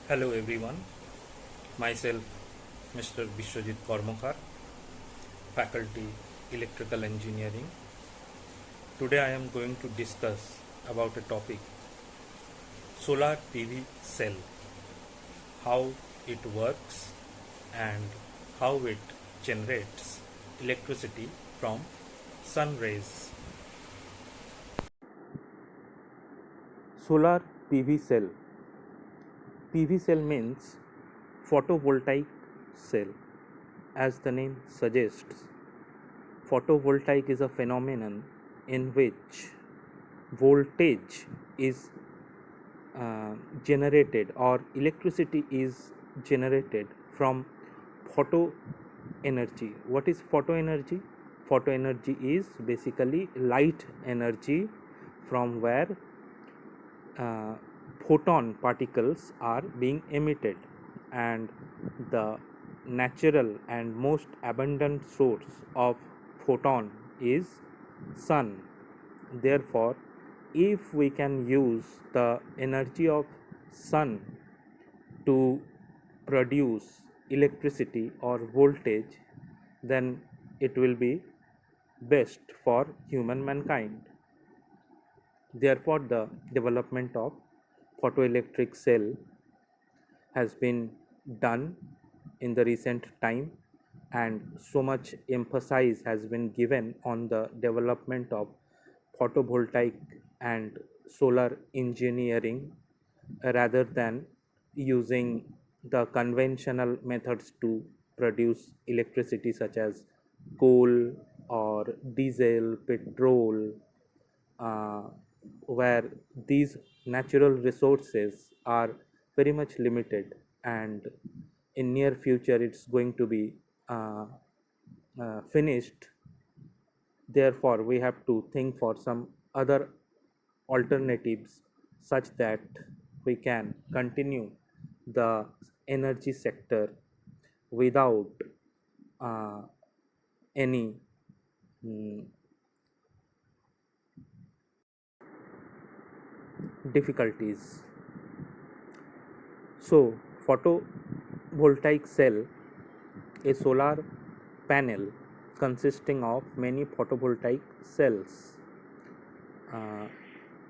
Hello everyone, myself Mr. Vishwajit Kormokar, Faculty Electrical Engineering. Today I am going to discuss about a topic solar PV cell, how it works and how it generates electricity from sun rays. Solar PV cell. PV cell means photovoltaic cell. As the name suggests, photovoltaic is a phenomenon in which voltage is generated or electricity is generated from photo energy. What is photo energy? Photo energy is basically light energy from where uh, photon particles are being emitted, and the natural and most abundant source of photon is sun. Therefore, if we can use the energy of sun to produce electricity or voltage, then it will be best for human mankind. Therefore, the development of photoelectric cell has been done in the recent time, and so much emphasis has been given on the development of photovoltaic and solar engineering rather than using the conventional methods to produce electricity such as coal or diesel, petrol, uh, where these natural resources are very much limited, and in near future it's going to be finished. Therefore, we have to think for some other alternatives such that we can continue the energy sector without uh, any mm, difficulties. So, photovoltaic cell, a solar panel consisting of many photovoltaic cells,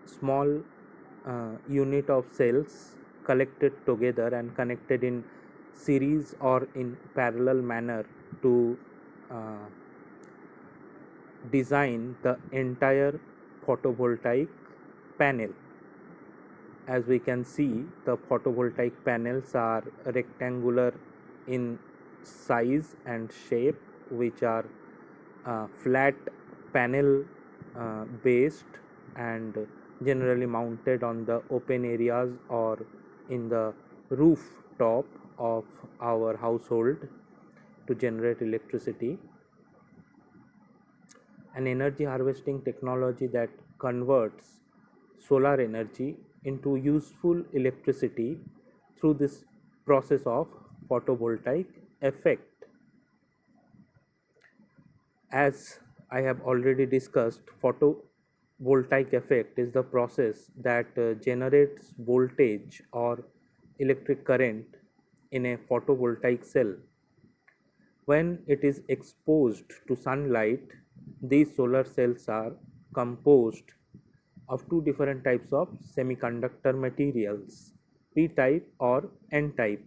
small unit of cells collected together and connected in series or in parallel manner to uh, design the entire photovoltaic panel. As we can see, the photovoltaic panels are rectangular in size and shape, which are flat panel based and generally mounted on the open areas or in the rooftop of our household to generate electricity. An energy harvesting technology that converts solar energy into useful electricity through this process of photovoltaic effect. As I have already discussed, photovoltaic effect is the process that generates voltage or electric current in a photovoltaic cell. When it is exposed to sunlight, these solar cells are composed of two different types of semiconductor materials, P type or N type,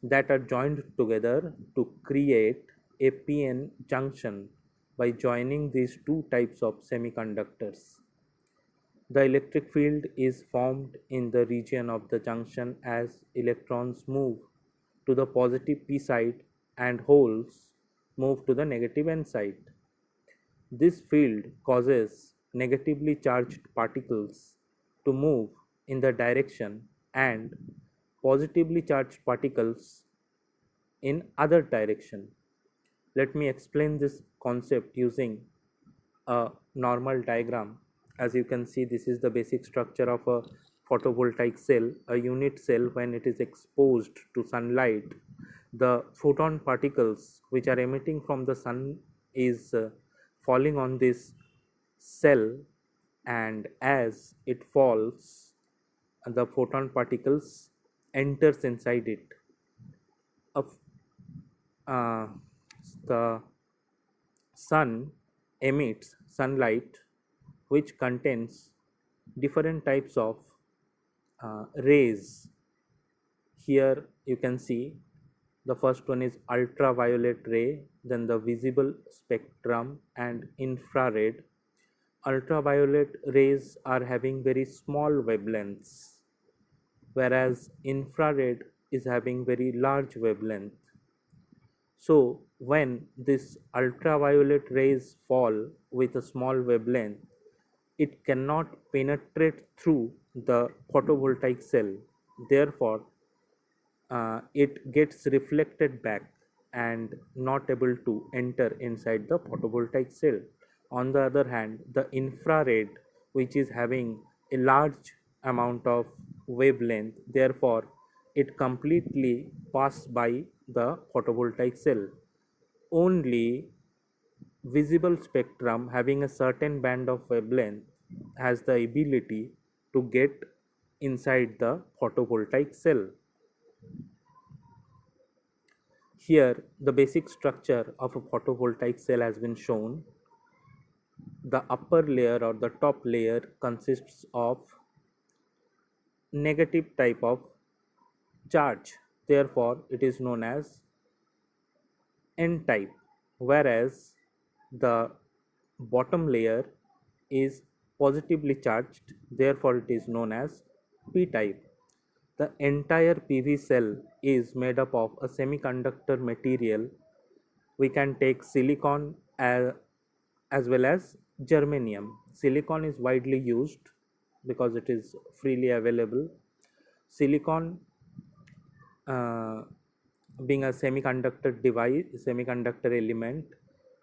that are joined together to create a PN junction. By joining these two types of semiconductors, the electric field is formed in the region of the junction as electrons move to the positive p side and holes move to the negative n side. This field causes negatively charged particles to move in the direction and positively charged particles in other direction. Let me explain this concept using a normal diagram. As you can see, this is the basic structure of a photovoltaic cell. A unit cell, when it is exposed to sunlight, the photon particles which are emitting from the sun is falling on this cell, and as it falls, the photon particles enters inside it. Of the sun emits sunlight which contains different types of rays. Here you can see the first one is ultraviolet ray, then the visible spectrum and infrared. Ultraviolet rays are having very small wavelengths, whereas infrared is having very large wavelength. So when this ultraviolet rays fall with a small wavelength, it cannot penetrate through the photovoltaic cell. Therefore, it gets reflected back and not able to enter inside the photovoltaic cell. On the other hand, the infrared, which is having a large amount of wavelength, therefore it completely pass by the photovoltaic cell. Only visible spectrum having a certain band of wavelength has the ability to get inside the photovoltaic cell. Here, the basic structure of a photovoltaic cell has been shown. The upper layer or the top layer consists of negative type of charge. Therefore, it is known as N type, whereas the bottom layer is positively charged. Therefore, it is known as P type. The entire PV cell is made up of a semiconductor material. We can take silicon as well as germanium. Silicon is widely used because it is freely available. Silicon, uh, being a semiconductor device, semiconductor element,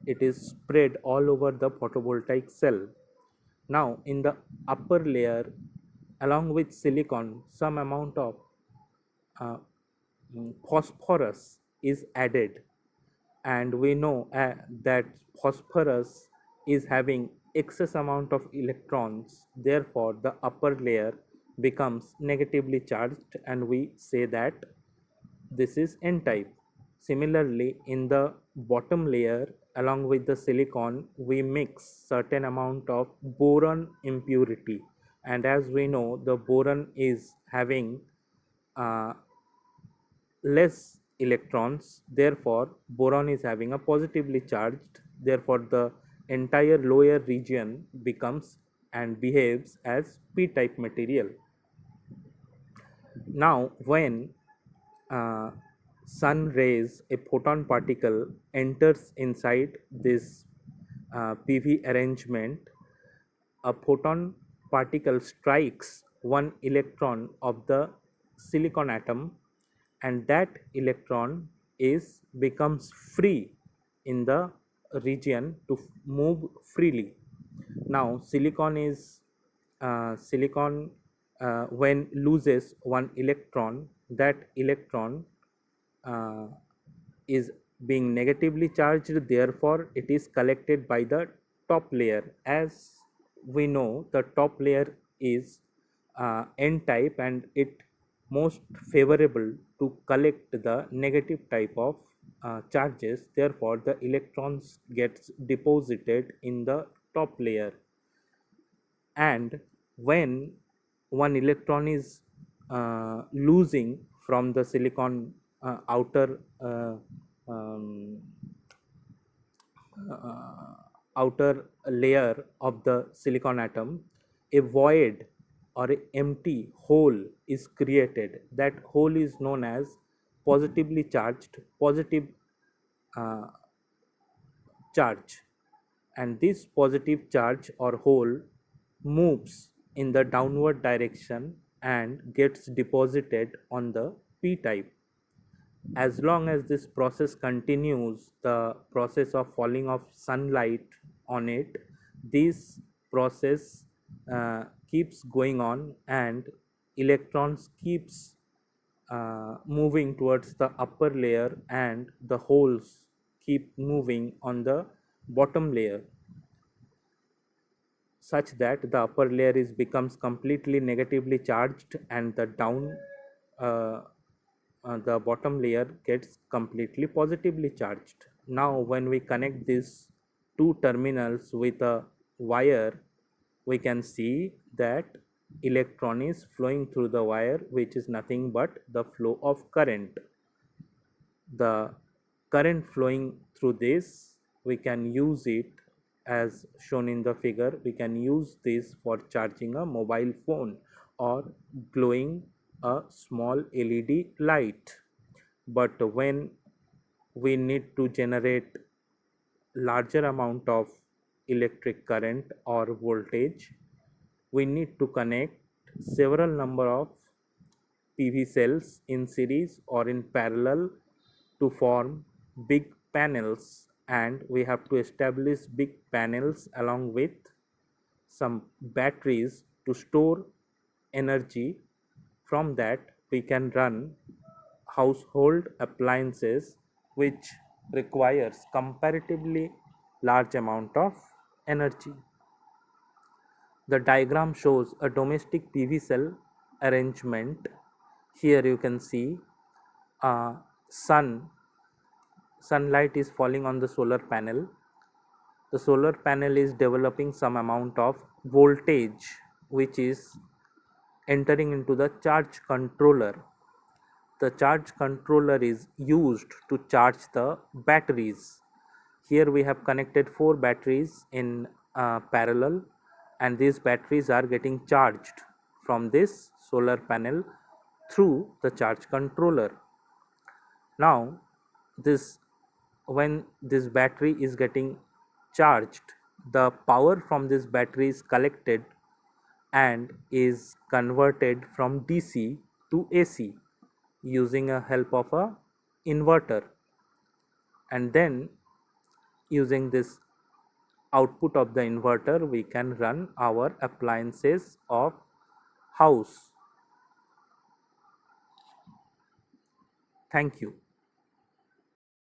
it is spread all over the photovoltaic cell. Now, in the upper layer, along with silicon, some amount of uh, phosphorus is added, and we know that phosphorus is having excess amount of electrons. Therefore, the upper layer becomes negatively charged, and we say that this is N type. Similarly, in the bottom layer, along with the silicon, we mix certain amount of boron impurity, and as we know, the boron is having uh, less electrons. Therefore, boron is having a positively charged. Therefore, the entire lower region becomes and behaves as P type material. Now, when uh, sun rays, a photon particle enters inside this PV arrangement, a photon particle strikes one electron of the silicon atom, and that electron is becomes free in the region to move freely. Now silicon, when loses one electron, that electron uh, is being negatively charged. Therefore, it is collected by the top layer. As we know, the top layer is N type, and it most favorable to collect the negative type of charges. Therefore, the electrons gets deposited in the top layer, and when one electron is losing from the silicon um, uh, outer layer of the silicon atom, a void or a empty hole is created. That hole is known as positively charged positive uh, charge, and this positive charge or hole moves in the downward direction and gets deposited on the P type. As long as this process continues, the process of falling of sunlight on it, this process keeps going on, and electrons keeps moving towards the upper layer, and the holes keep moving on the bottom layer, such that the upper layer is becomes completely negatively charged, and the down uh, the bottom layer gets completely positively charged. Now when we connect these two terminals with a wire, we can see that electron is flowing through the wire, which is nothing but the flow of current. The current flowing through this, we can use it as shown in the figure. We can use this for charging a mobile phone or glowing a small LED light. But when we need to generate larger amount of electric current or voltage, we need to connect several number of PV cells in series or in parallel to form big panels, and we have to establish big panels along with some batteries to store energy. From that we can run household appliances which requires comparatively large amount of energy. The diagram shows a domestic PV cell arrangement. Here you can see uh, sun sunlight is falling on the solar panel. The solar panel is developing some amount of voltage which is entering into the charge controller. The charge controller is used to charge the batteries. Here we have connected four batteries in parallel, and these batteries are getting charged from this solar panel through the charge controller. Now this when this battery is getting charged, the power from this battery is collected and is converted from DC to AC using a help of a inverter, and then using this output of the inverter we can run our appliances of house. Thank you.